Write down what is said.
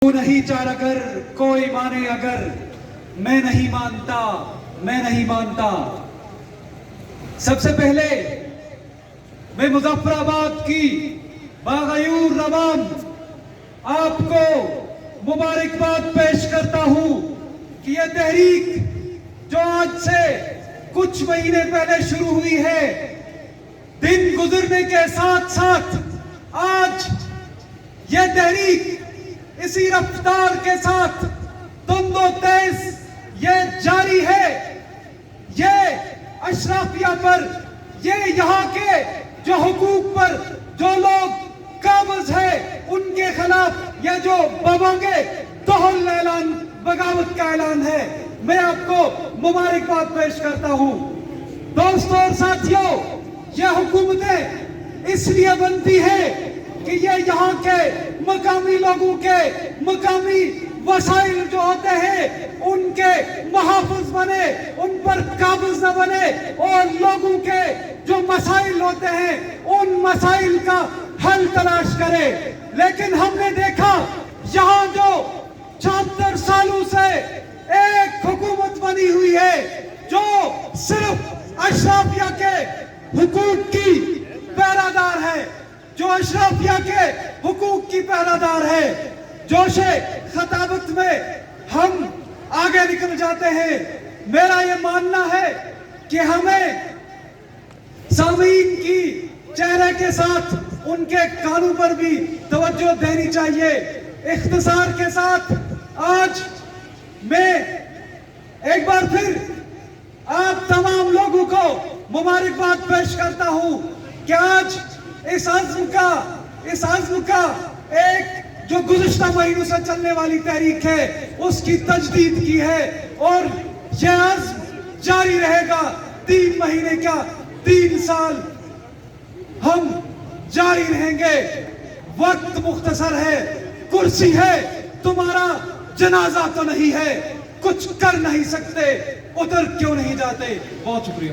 تو نہیں چارہ گر کوئی مانے اگر میں نہیں مانتا سب سے پہلے میں مظفر آباد کی باغیور روان آپ کو مبارکباد پیش کرتا ہوں کہ یہ تحریک جو آج سے کچھ مہینے پہلے شروع ہوئی ہے، دن گزرنے کے ساتھ ساتھ آج یہ تحریک اسی رفتار کے ساتھ تند و تیز یہ جاری ہے۔ یہ اشرافیہ پر، یہ یہاں کے جو حقوق پر جو لوگ قابض ہے ان کے خلاف یہ جو بابانگے دہل اعلان، بغاوت کا اعلان ہے، میں آپ کو مبارکباد پیش کرتا ہوں۔ دوستوں اور ساتھیوں، یہ حکومتیں اس لیے بنتی ہے کہ یہ یہاں کے مقامی لوگوں کے مقامی وسائل جو ہوتے ہیں ان کے محافظ بنے، ان پر قابض نہ بنے، اور لوگوں کے جو مسائل ہوتے ہیں ان مسائل کا حل تلاش کرے۔ لیکن ہم نے دیکھا یہاں جو 74 سالوں سے ایک حکومت بنی ہوئی ہے جو صرف اشرافیہ کے حقوق کی پہرادار ہے، جو اشرافیہ کے حقوق کی پہرادار ہے۔ جوش خطابت میں ہم آگے نکل جاتے ہیں۔ میرا یہ ماننا ہے کہ ہمیں سامعین کی چہرے کے ساتھ ان کے کانوں پر بھی توجہ دینی چاہیے۔ اختصار کے ساتھ آج میں ایک بار پھر آپ تمام لوگوں کو مبارکباد پیش کرتا ہوں کہ آج اس عزم کا ایک جو گزشتہ مہینوں سے چلنے والی تحریک ہے اس کی تجدید کی ہے، اور یہ عزم جاری رہے گا 3 مہینے کا 3 سال ہم جاری رہیں گے۔ وقت مختصر ہے، کرسی ہے، تمہارا جنازہ تو نہیں ہے، کچھ کر نہیں سکتے، ادھر کیوں نہیں جاتے؟ بہت شکریہ۔